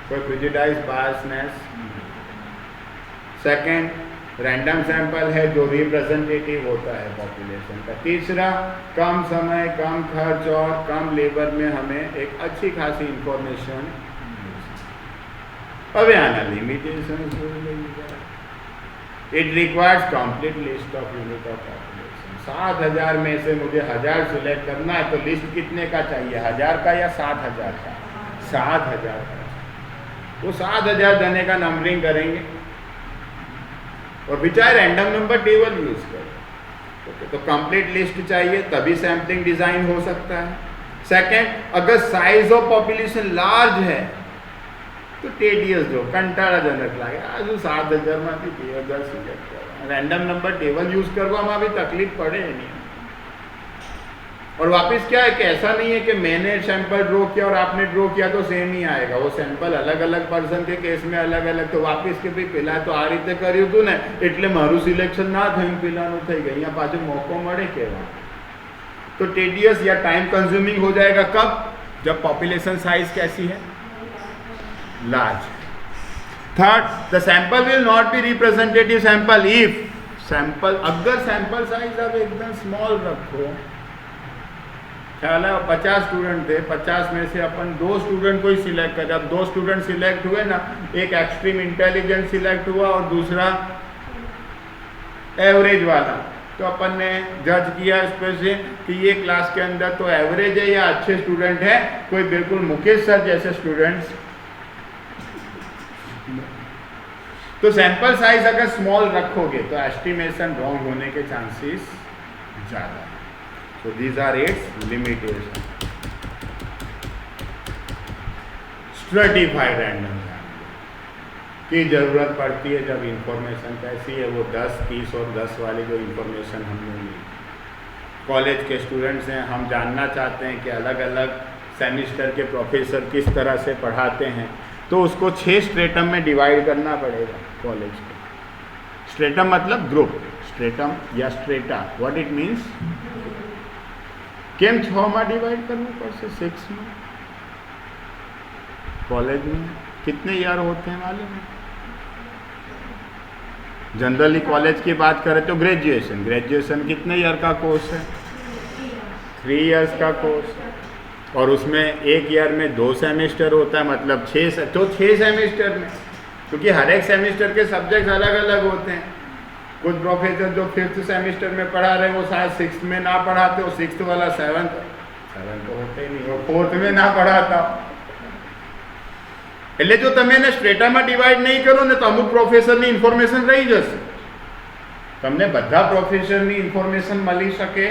कोई prejudice, biasness. Second, random sample है जो रिप्रेजेंटेटिव होता है पॉपुलेशन का। तीसरा, कम समय, कम खर्च और कम लेबर में हमें एक अच्छी खासी इंफॉर्मेशन। अब आना limitation, it requires complete list of unit of population. 7000 में से मुझे 1000 सिलेक्ट करना है तो लिस्ट कितने का चाहिए, 1000 का या 7000 का, 7000 का। वो 7000 देने का नंबरिंग करेंगे और बिचारे रैंडम नंबर टेबल यूज करें। तो कंप्लीट लिस्ट चाहिए तभी सैम्पलिंग डिजाइन हो सकता है। सेकंड, अगर साइज ऑफ पॉपुलेशन लार्ज है तो टेडियस जो कंटाळाजनक लागे, आज 7000 में 2000 सिलेक्ट कर, रैंडम नंबर टेबल यूज करवामां भी तकलीफ पड़े नहीं। और वापस क्या है कि ऐसा नहीं है कि मैंने सैंपल ड्रॉ किया और आपने ड्रॉ किया तो सेम ही आएगा, वो सैंपल अलग अलग पर्सन के केस में अलग अलग। तो वापस के भाई पेला तो आ रीते कर्युं हतुं ने એટલે મારું સિલેક્શન ના થયું, પેલાનું થઈ ગયું, અહીંયા પાછો મોકો મળે કેવા। तो टेडियस या टाइम कंज्यूमिंग हो जाएगा कब, जब पॉपुलेशन साइज कैसी है, large. Third, the sample will not be representative sample if sample, अगर सैंपल साइज आप एकदम स्मॉल रखो, ख्याल है 50 स्टूडेंट थे, 50 में से अपन 2 स्टूडेंट को ही सिलेक्ट कर, जब 2 स्टूडेंट सिलेक्ट हुए ना, एक एक्सट्रीम इंटेलिजेंट सिलेक्ट हुआ और दूसरा एवरेज वाला, तो अपन ने जज किया इस पर से कि ये क्लास के अंदर तो एवरेज है या अच्छे स्टूडेंट है, कोई बिल्कुल मुकेश सर जैसे स्टूडेंट्स। तो सैंपल साइज अगर स्मॉल रखोगे तो एस्टिमेशन रॉन्ग होने के चांसेस ज़्यादा है। So these are its limitations. Stratified random sampling की ज़रूरत पड़ती है जब इंफॉर्मेशन कैसी है, वो 10, 30 और 10 वाली जो इंफॉर्मेशन हमने ली। कॉलेज के स्टूडेंट्स हैं, हम जानना चाहते हैं कि अलग अलग सेमिस्टर के प्रोफेसर किस तरह से पढ़ाते हैं, तो उसको 6 स्ट्रेटम में डिवाइड करना पड़ेगा कॉलेज को। स्ट्रेटम मतलब ग्रुप, स्ट्रेटम या स्ट्रेटा, व्हाट इट मीन्स, केम 6 में डिवाइड करना पड़से, 6 में। कॉलेज में कितने ईयर होते हैं मालूम है, जनरली कॉलेज की बात करें तो ग्रेजुएशन कितने ईयर का कोर्स है, 3 इयर्स का कोर्स है, और उसमें एक ईयर में 2 सेमेस्टर होता है, मतलब 6 सेमेस्टर में, क्योंकि हर एक सेमेस्टर के सब्जेक्ट अलग अलग होते हैं। कुछ प्रोफेसर जो 5th सेमेस्टर में पढ़ा रहे वो शायद 6th में ना पढ़ाते हो, 6th वाला 7th तो होते ही नहीं, वो 4th में ना पढ़ाता। એટલે જો તમે એને સ્ટ્રેટામાં ડિવાઈડ નહીં કરો ને તો અમુક પ્રોફેસરની ઇન્ફોર્મેશન રહી જશે, તમને બધા પ્રોફેસરની ઇન્ફોર્મેશન મળી શકે।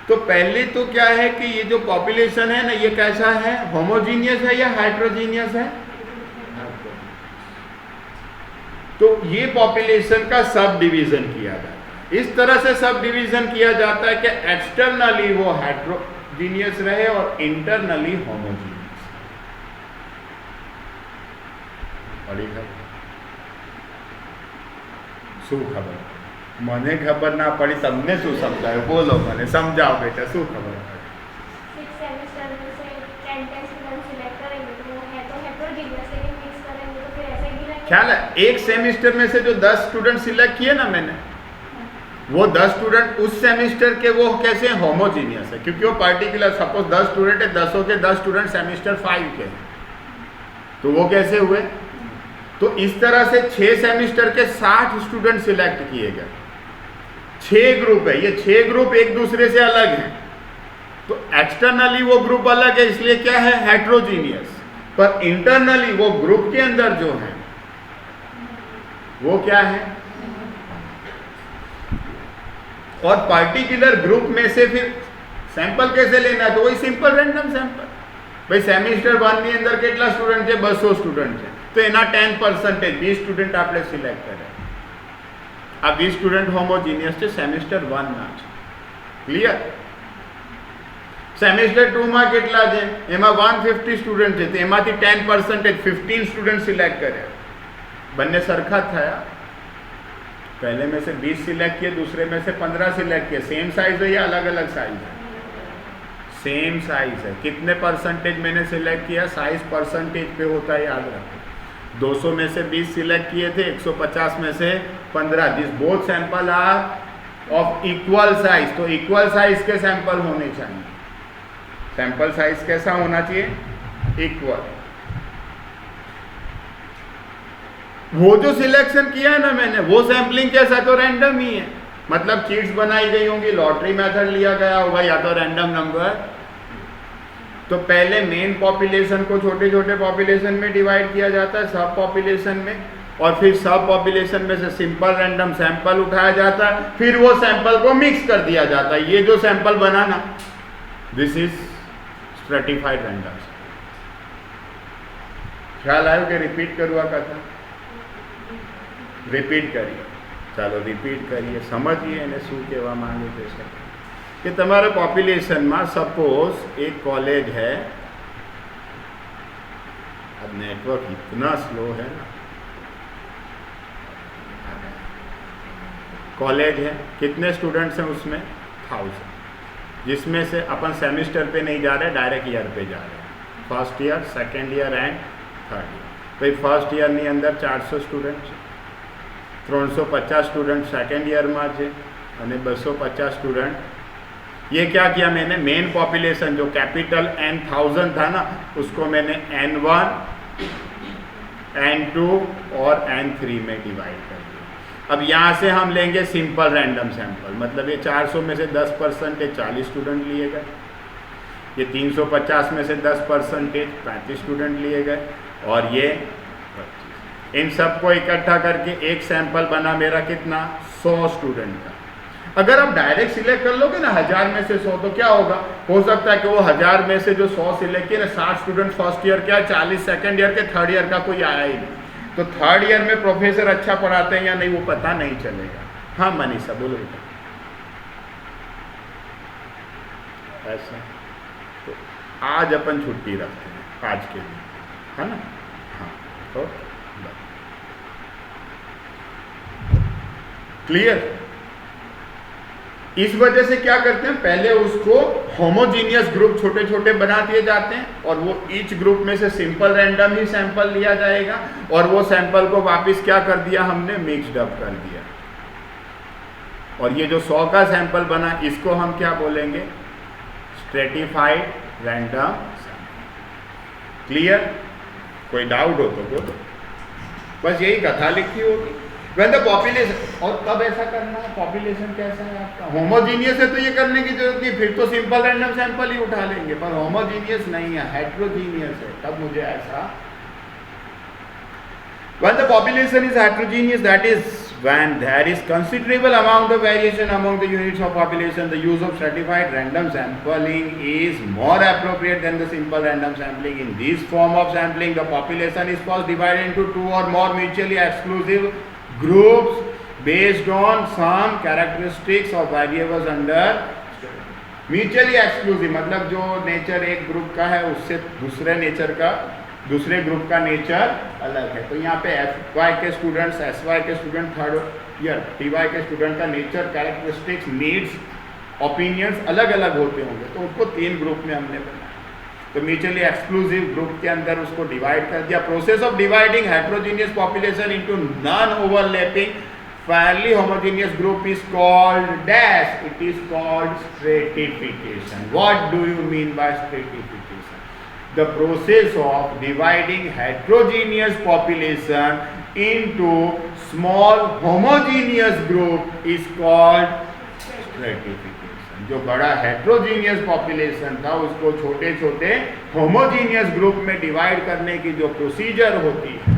तो पहले तो क्या है कि ये जो पॉपुलेशन है ना, ये कैसा है, होमोजीनियस है या हाइड्रोजीनियस है, तो ये पॉपुलेशन का सब डिवीजन किया जाता है। इस तरह से सब डिवीजन किया जाता है कि एक्सटर्नली वो हेट्रोजीनियस रहे और इंटरनली होमोजीनियस। बड़ी खबर शू खबर મને ખબર ના પડી તમને શું સમજાયું બોલો મને સમજાવો બેટા શું ખબર પડી ख्याल है एक सेमेस्टर में से जो 10 स्टूडेंट सिलेक्ट किए ना मैंने वो 10 स्टूडेंट उस सेमेस्टर के वो कैसे होमोजीनियस है क्योंकि वो पर्टिकुलर सपोज 10 स्टूडेंट है 10 के 10 स्टूडेंट सेमेस्टर 5 के तो वो कैसे हुए तो इस तरह से 6 सेमेस्टर के 60 स्टूडेंट सिलेक्ट किए गए 6 ग्रुप है ये 6 ग्रुप एक दूसरे से अलग हैं तो एक्सटर्नली वो ग्रुप अलग है इसलिए क्या है हेट्रोजीनियस पर इंटरनली वो ग्रुप के अंदर जो है वो क्या है और पर्टिकुलर ग्रुप में से फिर सैंपल कैसे लेना है तो वही सिंपल रैंडम सैंपल भाई सेमेस्टर 1 ની અંદર કેટલા સ્ટુડન્ટ છે 200 સ્ટુડન્ટ છે તો એના 10% 20 સ્ટુડન્ટ આપણે સિલેક્ટ કરે આ 20 સ્ટુડન્ટ હોમોજીનિયસ છે સેમેસ્ટર 1 ના છે ક્લિયર સેમેસ્ટર 2 માં કેટલા છે એમાં 150 સ્ટુડન્ટ છે તો એમાંથી 10% 15 સ્ટુડન્ટ સિલેક્ટ કર્યા બંને સરખા થયા पहले में से 20 सिलेक्ट किए दूसरे में से 15 सिलेक्ट किए सेम साइज है या अलग अलग साइज है सेम साइज है कितने परसेंटेज मैंने सिलेक्ट किया साइज परसेंटेज पे होता है याद रखो 200 में से 20 सिलेक्ट किए थे 150 में से 15 this both sample are of equal size तो इक्वल साइज के सैंपल होने चाहिए सैंपल साइज कैसा होना चाहिए इक्वल वो जो सिलेक्शन किया है ना मैंने वो सैम्पलिंग कैसा तो रैंडम ही है मतलब चीट्स बनाई गई होंगी लॉटरी मेथड लिया गया होगा या तो रैंडम नंबर तो पहले मेन पॉपुलेशन को छोटे छोटे पॉपुलेशन में डिवाइड किया जाता है सब पॉपुलेशन में और फिर सब पॉपुलेशन में से सिंपल रैंडम सैंपल उठाया जाता है फिर वो सैंपल को मिक्स कर दिया जाता है ये जो सैंपल बना ना दिस इज स्ट्रेटिफाइड रैंडम ख्याल आयो कि रिपीट करूँ कथा रिपीट करिए ચાલો રિપીટ કરીએ સમજીએ એને શું કહેવા માંગે છે કે તમારા પોપ્યુલેશનમાં સપોઝ एक कॉलेज है अब नेटवर्क इतना स्लो है ना कॉलेज है कितने स्टूडेंट्स हैं उसमें 1000 जिसमें से अपन सेमेस्टर पे नहीं जा रहे डायरेक्ट ईयर पे जा रहे हैं first year second year and third year तो फर्स्ट ईयરની અંદર 400 સ્ટુડન્ટ છે 350 स्टूडेंट सेकेंड ईयर में है और 250 स्टूडेंट ये क्या किया मैंने मेन पॉपुलेशन जो कैपिटल N1000 था ना उसको मैंने N1 N2 और N3 में डिवाइड कर दिया अब यहाँ से हम लेंगे सिंपल रैंडम सैंपल मतलब ये 400 में से 10% 40 स्टूडेंट लिए गए ये 350 में से 10% 35 स्टूडेंट लिए गए और ये इन सबको इकट्ठा करके एक सैंपल बना मेरा कितना 100 स्टूडेंट का अगर आप डायरेक्ट सिलेक्ट कर लोगे ना 1000 में से 100 तो क्या होगा हो सकता है कि वो 1000 में से जो 100 सिलेक्ट किए ना 60 स्टूडेंट फर्स्ट ईयर का 40 सेकेंड ईयर के थर्ड ईयर का कोई आया ही नहीं तो थर्ड ईयर में प्रोफेसर अच्छा पढ़ाते हैं या नहीं वो पता नहीं चलेगा हाँ मनीषा बोलो बेटा ऐसा तो आज अपन छुट्टी रखते हैं आज के लिए है ना हाँ ओके क्लियर इस वजह से क्या करते हैं पहले उसको होमोजीनियस ग्रुप छोटे छोटे बना दिए जाते हैं और वो ईच ग्रुप में से सिंपल रैंडम ही सैंपल लिया जाएगा और वो सैंपल को वापस क्या कर दिया हमने मिक्स्ड अप कर दिया और ये जो 100 का सैंपल बना इसको हम क्या बोलेंगे स्ट्रेटिफाइड रैंडम क्लियर कोई डाउट हो तो बोलो बस यही कथा लिखी होगी When the population और कब ऐसा करना है पॉपुलेशन कैसा है आपका होमोजीनियस है तो ये करने की जरूरत नहीं फिर तो सिंपल रैंडम सैंपल ही उठा लेंगे पर होमोजीनियस नहीं है हेट्रोजीनियस है तब मुझे ऐसा When the population is heterogeneous that is when there is considerable amount of variation among the units of population the use of stratified random sampling is more appropriate than the simple random sampling in this form of sampling the population is first divided into two or more mutually exclusive groups based on some characteristics of variables under mutually exclusive, मतलब जो nature एक group का है उससे दूसरे group का nature अलग है। तो यहाँ पे एफ वाई के स्टूडेंट्स, एस वाई के student, third year T Y के स्टूडेंट का नेचर, कैरेक्टरिस्टिक्स, नीड्स, ओपिनियंस अलग अलग होते होंगे, तो उसको 3 ग्रुप में हमने बनाया। तो म्यूचुअली एक्सक्लूसिव ग्रुप के अंदर उसको डिवाइड कर दिया। Process of dividing heterogeneous population into non overlapping fairly homogeneous group is called dash. It is called stratification. What do you mean by stratification? The process of dividing heterogeneous population into small homogeneous group is called stratification. जो बड़ा heterogeneous population था उसको छोटे छोटे homogeneous group में divide करने की जो प्रोसीजर होती है,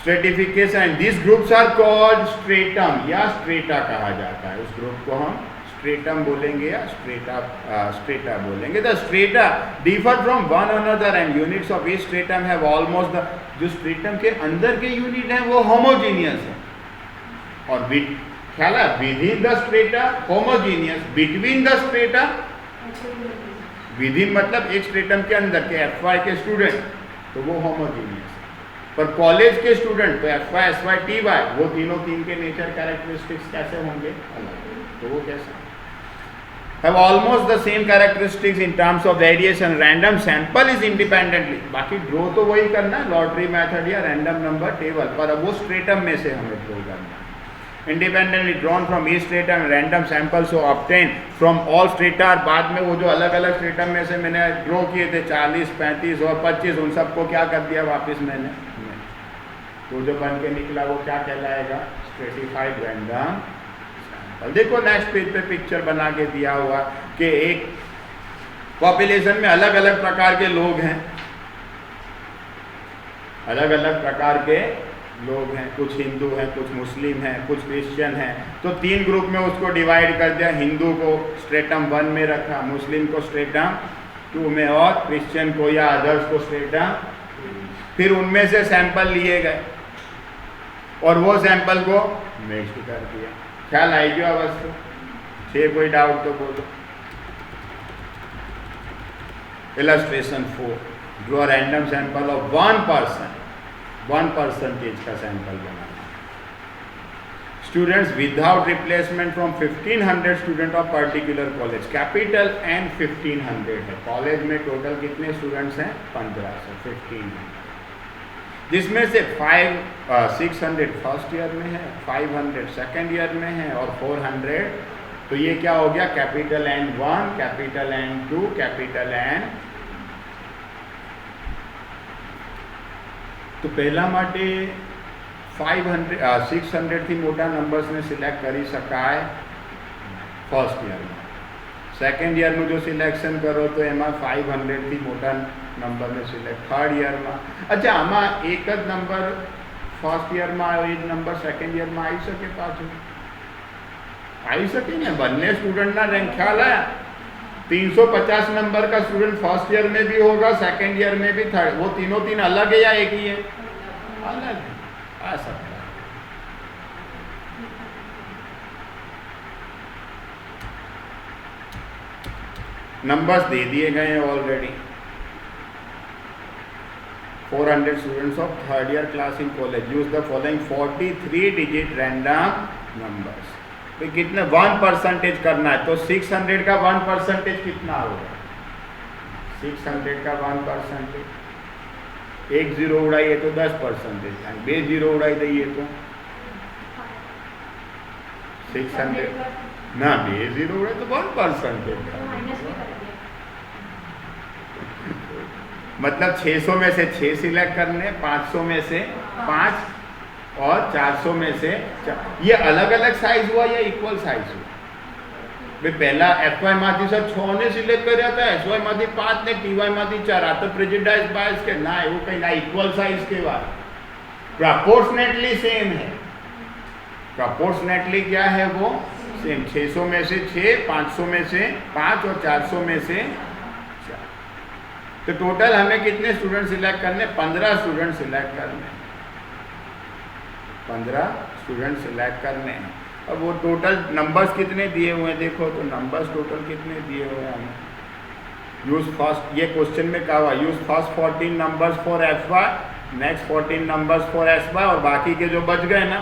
stratification, and this groups are called stratum या स्ट्रेटा कहा जाता है। उस ग्रुप को हम स्ट्रेटम बोलेंगे या स्ट्रेटा बोलेंगे। The strata differ from one another and units of each stratum have almost the, जो स्ट्रेटम के अंदर के यूनिट हैं वो होमोजीनियस है, और ख्याल है with in the strata homogeneous, between the strata, with in मतलब एक स्ट्रेटम के अंदर के एफ वाई के स्टूडेंट तो वो होमोजीनियस, पर कॉलेज के स्टूडेंट तो F Y, S Y, T Y, वो तीनों तीन के नेचर कैरेक्टरिस्टिक्स कैसे होंगे अलग, तो वो कैसे have almost the same characteristics in terms of variation. Random sample is independently, बाकी ड्रॉ तो वही करना है लॉटरी मेथड या रैंडम नंबर टेबल, पर अब वो स्ट्रेटम में से हमें ड्रॉ करना है। Independently drawn from each stratum and random samples so obtained from all strata, बाद में वो जो अलग अलग स्ट्रेटम में से मैंने ड्रॉ किए थे 40, 35 और 25, उन सबको क्या कर दिया वापस मैंने, तो जो बन के निकला वो क्या कहलाएगा, स्ट्रेटिफाइड रैंडम सैंपल। देखो नेक्स्ट पेज पे पिक्चर बना के दिया हुआ कि एक पॉपुलेशन में अलग अलग प्रकार के लोग हैं, अलग अलग प्रकार के लोग हैं, कुछ हिंदू हैं, कुछ मुस्लिम हैं, कुछ क्रिश्चियन हैं, तो 3 ग्रुप में उसको डिवाइड कर दिया। हिंदू को स्ट्रेटम 1 में रखा, मुस्लिम को स्ट्रेटम 2 में और क्रिश्चियन को या अदर्स को स्ट्रेटम, फिर उनमें से सैंपल लिए गए और वो सैंपल को मिक्स कर दिया। ख्याल आई गया अवस्था, छे कोई डाउट तो बोलो। Illustration 4, draw random sample of 1% का sample banana. Students without replacement from 1500 student of particular college, capital and 1500 है। कॉलेज में टोटल कितने स्टूडेंट्स हैं, 1500, 1500, जिसमें से 600 फर्स्ट ईयर में है, 500 सेकेंड ईयर में है और 400, तो ये क्या हो गया, capital N 1, capital N 2, capital N. तो પહેલા માટે 600 થી મોટા નંબર્સને સિલેક્ટ કરી શકાય ફર્સ્ટ યરમાં, સેકન્ડ યરનું જો સિલેક્શન કરો તો એમાં 500 થી મોટા નંબરને સિલેક્ટ થર્ડ યરમાં। અચ્છા, આમાં એક જ નંબર ફર્સ્ટ યરમાં આવ્યો, એક નંબર સેકન્ડ યરમાં આવી શકે, પાછું આવી શકે ને, બંને સ્ટુડન્ટના રેન્ક ખ્યાલ આયા, 350 नंबर का स्टूडेंट फर्स्ट ईयर में भी होगा, सेकेंड ईयर में भी, थर्ड, वो तीनों तीन अलग है या एक ही है, अलग है, आ सकता है। नंबर्स दे दिए गए हैं already. 400 students of third year class in college, use the following 43 digit random numbers. तो कितने 1% करना है, तो 600 का 1% कितना होगा, 600 का 1%, 1 0 उड़ाइए तो 10%, 2 0 उड़ाई दीजिए तो 600 ना, 2 0 उड़ाए तो 1%, मतलब 600 में से 6 सिलेक्ट करने, 500 में से 5 और 400 में से 4। ये अलग अलग साइज हुआ या इक्वल साइज हुआ? भाई पहला एफ वाई माथी सर 6 ने सिलेक्ट કર્યા હતા, એસ વાય માંથી 5 ને ટી વાય માંથી 4, આ તો પ્રેજુડાઇઝ બાયસ કે ના, એવું કઈ ના, इक्वल साइज કેવા, प्रोपोर्शनेटली सेम है। प्रोपोर्शनेटली क्या है वो सेम, 600 में से 6, 500 में से 5 और 400 में से 4। तो टोटल हमें कितने स्टूडेंट सिलेक्ट करने, 15 स्टूडेंट सिलेक्ट करने। 15 स्टूडेंट सिलेक्ट करने हैं। अब वो टोटल नंबर्स कितने दिए हुए हैं देखो, तो नंबर्स टोटल कितने दिए हुए हैं हमें। यूज फर्स्ट, ये क्वेश्चन में कहा हुआ use first 14 numbers for F Y, next 14 numbers for S Y, और बाकी के जो बच गए ना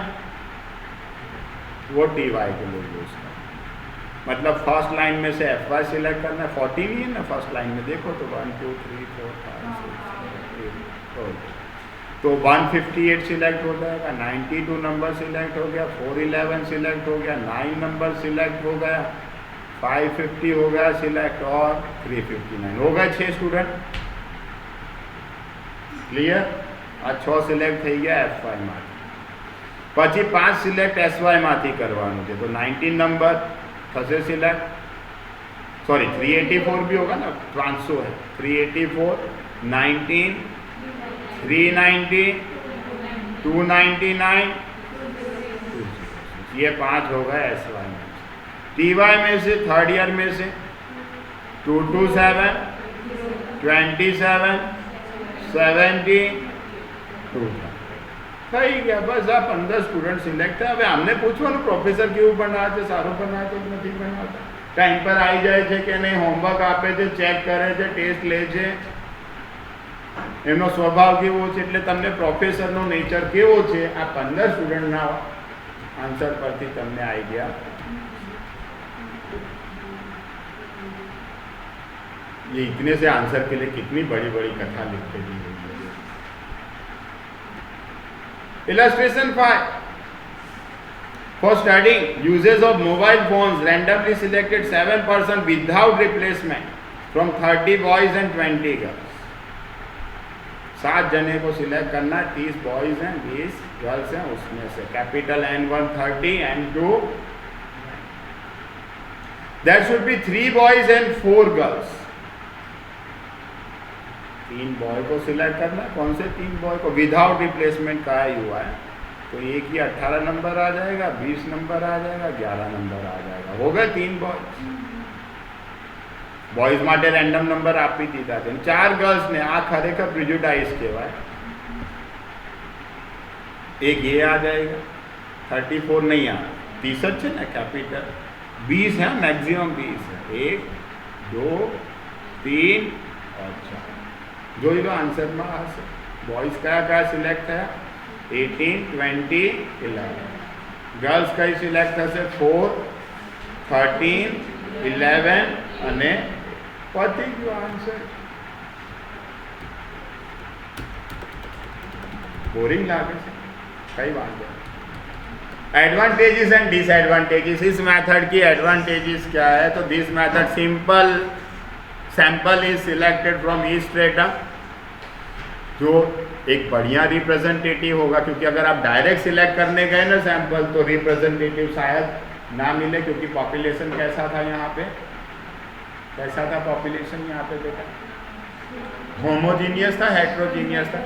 वो टी वाई के लिए यूज करना। मतलब फर्स्ट लाइन में से एफ वाई सिलेक्ट करना है, 14 ही है ना फर्स्ट लाइन में देखो, तो 1 2 3 4 5 6 7 8 तो 158 सिलेक्ट हो जाएगा, 92 नंबर सिलेक्ट हो गया, 411 सिलेक्ट हो गया, 9 नंबर सिलेक्ट हो गया, 550 हो गया सिलेक्ट, और 359 हो गए 6 स्टूडेंट। क्लियर? आज 6 સિલેક્ટ થઈ ગયા એફ વાય માંથી, પછી 5 સિલેક્ટ એસ વાય માંથી કરવાનું છે, તો 19 નંબર થશે સિલેક્ટ, सॉरी 384 भी होगा ना, 500 है, 384 19 390 299 ये 5 होगा एस वाई में। टी वाई में से थर्ड ईयर में से 227 27 70 2 થઈ ગયા બસ। આ 15 સ્ટુડન્ટ સિલેક્ટ થયા। હવે આમને પૂછવાનું પ્રોફેસર કેવું ભણાવે છે, સારું ભણાવે છે કે નથી ભણાવતા, ટાઈમ પર આવી જાય છે કે નહીં, હોમવર્ક આપે છે, ચેક કરે છે, ટેસ્ટ લે છે, એમનો સ્વભાવ કેવો છે, એટલે તમને પ્રોફેસરનો નેચર કેવો છે આ 15 સ્ટુડન્ટના આન્સર પરથી તમને આઈડિયા। ये इतने से आंसर के लिए कितनी बड़ी बड़ी कथा लिख के दी गई है। Illustration 5 for studying uses of mobile phones, randomly selected 7 person without replacement from 30 boys and 20 girls। 7 जने को सिलेक्ट करना, 30 बॉयज हैं 20 गर्ल्स हैं, उसमें से capital N1 30 N2 there should be 3 boys and 4 girls। 3 boy को सिलेक्ट करना, कौन से 3 बॉय को, विदाउट रिप्लेसमेंट का ही हुआ है, तो एक ही 18 नंबर आ जाएगा, 20 नंबर आ जाएगा, 11 नंबर आ जाएगा, हो गए 3 बॉयज। बॉयज માટે રેન્ડમ નંબર આપી દીધા છે। 4 गर्ल्स ने આ ખરેખર પ્રિજુડાઇઝ કહેવાય। एक ये आ जाएगा, 34 नहीं आ, 30 છે ને कैपिटल, 20 है मैक्सिमम 20 है, 1 2 3 और 4 જોઈ લો આન્સરમાં હશે। બોયઝ કયા કયા સિલેક્ટ થયા, 18 20 11, गर्ल्स કઈ સિલેક્ટ થશે, 4 13 11 અને પતી ગયો આન્સર। બોરિંગ લાગે છે, કઈ વાંધો नहीं। एडवांटेजेस एंड डिसएडवांटेजेस, इस मेथड की एडवांटेजेस क्या है, तो this method simple sample is selected from each stratum, जो एक बढ़िया रिप्रेजेंटेटिव होगा, क्योंकि अगर आप डायरेक्ट सिलेक्ट करने गए ना सैंपल तो रिप्रेजेंटेटिव शायद ना मिले, क्योंकि पॉपुलेशन कैसा था यहाँ पे, कैसा था पॉपुलेशन यहाँ पे बेटा, होमोजीनियस था हेट्रोजीनियस था,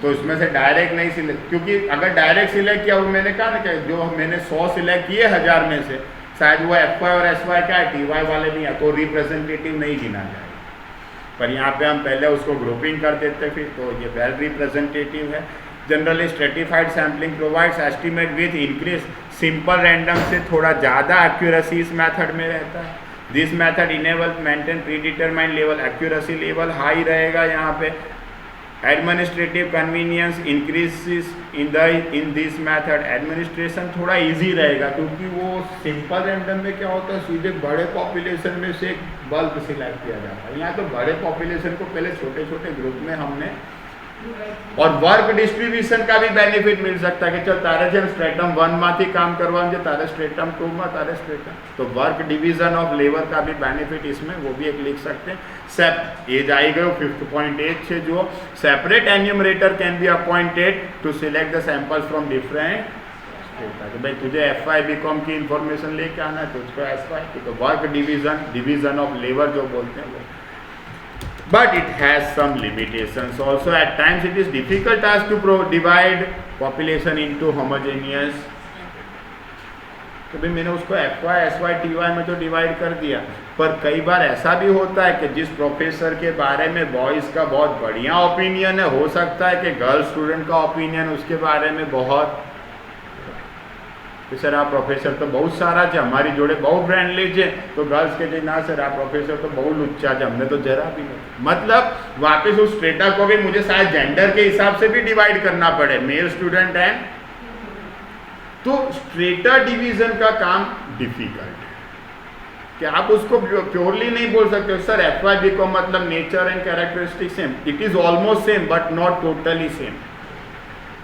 तो इसमें से डायरेक्ट नहीं सिलेक्ट, क्योंकि अगर डायरेक्ट सिलेक्ट किया, वो मैंने कहा ना कि जो मैंने 100 सिलेक्ट किए 1000 में से, शायद वो एफ वाई और एस वाई क्या है, टी वाई वाले नहीं है, तो रिप्रेजेंटेटिव नहीं गिना जाएगा। पर यहाँ पे हम पहले उसको ग्रुपिंग कर देते फिर, तो ये वेल रिप्रेजेंटेटिव है। Generally stratified sampling provides estimate with increase, simple random से थोड़ा ज़्यादा एक्यूरेसी इस मेथड में रहता है। This method enable maintain pre determined level, accuracy level high रहेगा यहाँ पे। Administrative convenience increase in this method, administration थोड़ा इजी रहेगा, क्योंकि वो सिंपल रैंडम में क्या होता है, सीधे बड़े पॉपुलेशन में से बल्क सिलेक्ट किया जाता है। यहाँ तो बड़े पॉपुलेशन को पहले छोटे छोटे ग्रुप में हमने, और वर्क डिस्ट्रीब्यूशन का भी बेनिफिट मिल सकता है कि चल तारे છે स्ट्रेटम 1 માંથી काम करवाएं છે, तारे स्ट्रेटम 2 में, तारे स्ट्रेटम, तो वर्क डिवीजन ऑफ लेबर का भी बेनिफिट इसमें, वो भी एक लिख सकते हैं। एज आई गए 5.8 છે, जो separate enumerator can be appointed to select the samples from different strata, कि भाई तुझे FY BCom की इंफॉर्मेशन लेके आना है, तुझको SY की, तो वर्क डिवीजन ऑफ लेबर जो बोलते हैं वो। But it has some limitations also. At times it is difficult task to divide population into homogeneous, तो भाई मैंने उसको FY SY TY में तो डिवाइड कर दिया, पर कई बार ऐसा भी होता है कि जिस प्रोफेसर के बारे में बॉयज़ का बहुत बढ़िया ओपिनियन है, हो सकता है कि गर्ल स्टूडेंट का ओपिनियन उसके बारे में बहुत કે સર આ પ્રોફેસર તો બહુ સારા છે, અમારી જોડે બહુ ફ્રેન્ડલી છે, तो गर्ल्स के जी ना सर આ प्रोफेसर तो बहुत लुच्चा है, हमने तो जरा भी नहीं। मतलब वापस उस स्ट्रेटा को भी मुझे शायद जेंडर के हिसाब से भी डिवाइड करना पड़े, मेल स्टूडेंट एंड, तो स्ट्रेटा डिवीजन का काम डिफिकल्ट है कि आप उसको प्योरली नहीं बोल सकते सर FYB को मतलब nature and characteristic same, it is almost same but not totally same.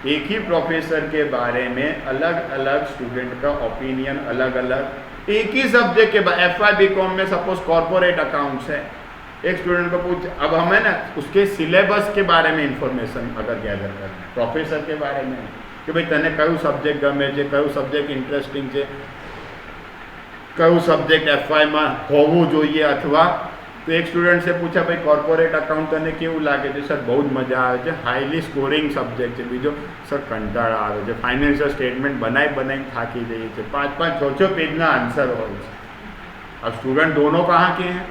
एक ही प्रोफेसर के बारे में अलग अलग स्टूडेंट का ओपिनियन अलग अलग, एक ही सब्जेक्ट के FYB कॉम में सपोज कॉर्पोरेट अकाउंट्स है, एक स्टूडेंट को पूछ, अब हमें ना उसके सिलेबस के बारे में इंफॉर्मेशन अगर गैदर करना है, प्रोफेसर के बारे में कि भाई तने कયું सब्जेक्ट गमे છે, કયું સબ્જેક્ટ ઇન્ટરેસ્ટિંગ છે, કયું સબ્જેક્ટ FY માં હોવું જોઈએ, અથવા तो एक स्टूडेंट से पूछा भाई कॉर्पोरेट अकाउंट तने केवुं लागे छे, सर बहुत मजा आवे छे, हाईली स्कोरिंग सब्जेक्ट है, बीजो सर कंटाळा आवे छे, फाइनेंशियल स्टेटमेंट बनाई थाकी जाइए छे, 5-5 6-6 पेजना आंसर होय छे। अब स्टूडेंट दोनों कहाँ के हैं,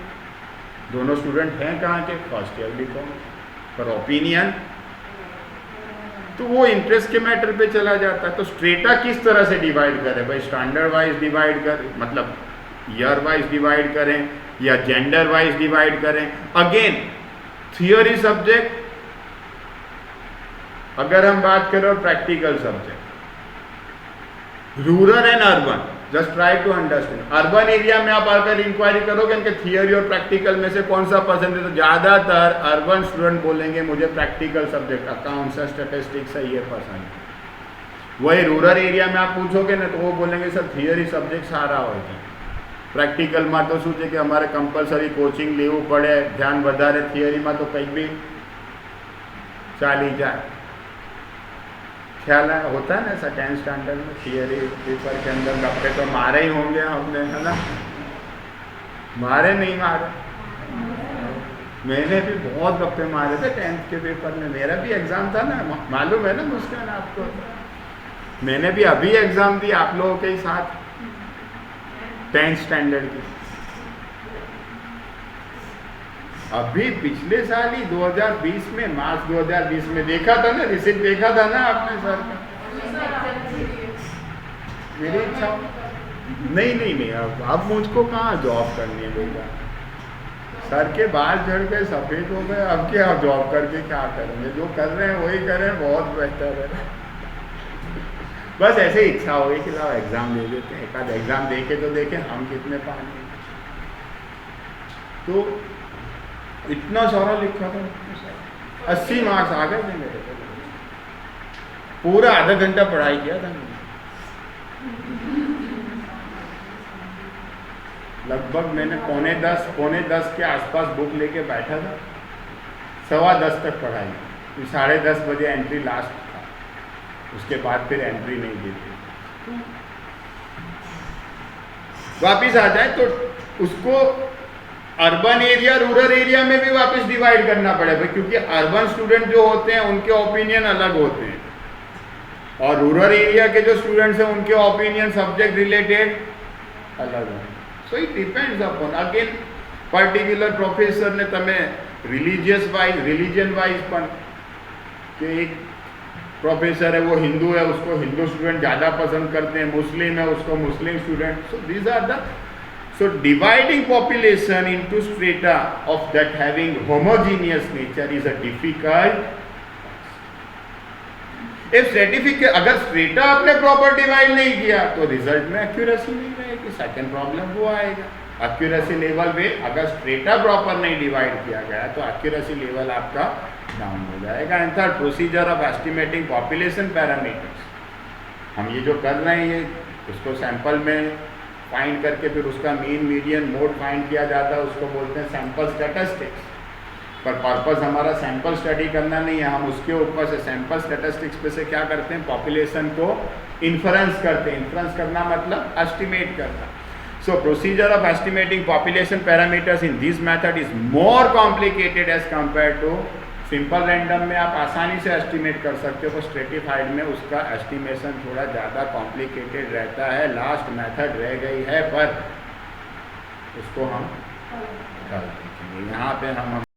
दोनों स्टूडेंट हैं कहाँ के, फर्स्ट ईयर बीकॉम, पर ओपिनियन तो वो इंटरेस्ट के मैटर पे चला जाता है। तो स्ट्रेटा किस तरह से डिवाइड करें भाई, स्टैंडर्ड वाइज डिवाइड करें, मतलब ईयर वाइज डिवाइड करें या जेंडर वाइज डिवाइड करें। अगेन थियोरी सब्जेक्ट, अगर हम बात करें और practical subject, rural and urban, just try to understand. Urban area में आप अगर इंक्वायरी करोगे कि थियोरी और प्रैक्टिकल में से कौन सा पसंद है, तो ज़्यादातर अर्बन स्टूडेंट बोलेंगे मुझे प्रैक्टिकल सब्जेक्ट अकाउंट्स है, स्टैटिस्टिक्स है, ये पसंद है। वही रूरल एरिया में आप पूछोगे ना तो वो बोलेंगे सर थियोरी सब्जेक्ट सारा हो जाए, प्रैक्टिकल में तो शू है कि अमारे कंपलसरी कोचिंग लेवू पड़े, ध्यान वधारे थियोरी में तो कहीं भी चाली जाए। ख्याल है होता है ना सेकेंड स्टैंडर्ड में थियोरी पेपर के अंदर गप्पे तो मारे ही होंगे हमने, है ना, मारे नहीं मारे, मैंने भी बहुत गप्पे मारे थे 10th के पेपर में, मेरा भी एग्ज़ाम था ना, मालूम है ना मुस्कान आपको, मैंने भी अभी एग्ज़ाम दी आप लोगों के साथ 10th स्टैंडर्ड की, अभी पिछले साल ही 2020 में, मार्च 2020 में देखा था ना, रिसिप्ट देखा था ना आपने सर का, मेरी इच्छा नहीं अब मुझको कहाँ जॉब करनी है बेटा, सर के बाल झड़ गए, सफ़ेद हो गए, अब क्या जॉब करके क्या करेंगे, जो कर रहे हैं वही करें, बहुत बेहतर है। बस ऐसे इच्छा हो गई कि लाओ एग्ज़ाम दे देते हैं, एक आध एग्ज़ाम दे के तो देखें हम कितने पाएंगे। तो इतना सारा लिखा था, 80 मार्क्स आ गए थे मेरे को, पूरा आधा घंटा पढ़ाई किया था मैंने, लगभग मैंने पौने दस के आसपास बुक लेके बैठा था, 10:15 तक पढ़ाई, 10:30 बजे एंट्री लास्ट था, उसके बाद फिर एंट्री नहीं दी थी। वापिस आ जाए तो उसको अर्बन एरिया रूरल एरिया में भी वापस डिवाइड करना पड़े भाई, क्योंकि अर्बन स्टूडेंट जो होते हैं उनके ओपिनियन अलग होते हैं, और रूरल एरिया के जो स्टूडेंट्स हैं उनके ओपिनियन सब्जेक्ट रिलेटेड अलग है। So it depends upon, again particular professor ने तमे रिलीजन वाइज पण, कि एक प्रोफेसर है वो हिंदू है, उसको हिंदू स्टूडेंट ज़्यादा पसंद करते हैं, मुस्लिम है उसको Muslim student, so these are the, so dividing population into strata of that having homogeneous nature is a difficult, if stratification, अगर strata आपने प्रॉपर डिवाइड नहीं किया तो रिजल्ट में एक्यूरेसी नहीं रहेगी, सेकंड प्रॉब्लम वो आएगा। एक्यूरेसी लेवल में अगर स्ट्रेटा प्रॉपर नहीं डिवाइड किया गया तो एक्यूरेसी लेवल आपका डाउन हो जाएगा। And third, procedure of estimating population parameters, हम ये जो कर रहे हैं ये उसको सैंपल में फाइंड करके फिर उसका मीन मीडियन मोड फाइंड किया जाता है, उसको बोलते हैं सैंपल स्टैटिस्टिक्स। पर पर्पस हमारा सैंपल स्टडी करना नहीं है, हम उसके ऊपर से सैंपल स्टैटिस्टिक्स पे से क्या करते हैं, पॉपुलेशन को इन्फ्रेंस करते हैं। इन्फ्रेंस करना मतलब एस्टिमेट करना। So procedure of estimating population parameters in this method is more complicated as compare to simple random में आप आसानी से एस्टिमेट कर सकते हो, स्ट्रेटिफाइड में उसका एस्टिमेशन थोड़ा ज़्यादा कॉम्प्लिकेटेड रहता है। लास्ट मेथड रह गई है पर उसको हम कर देखेंगे। यहाँ पे हम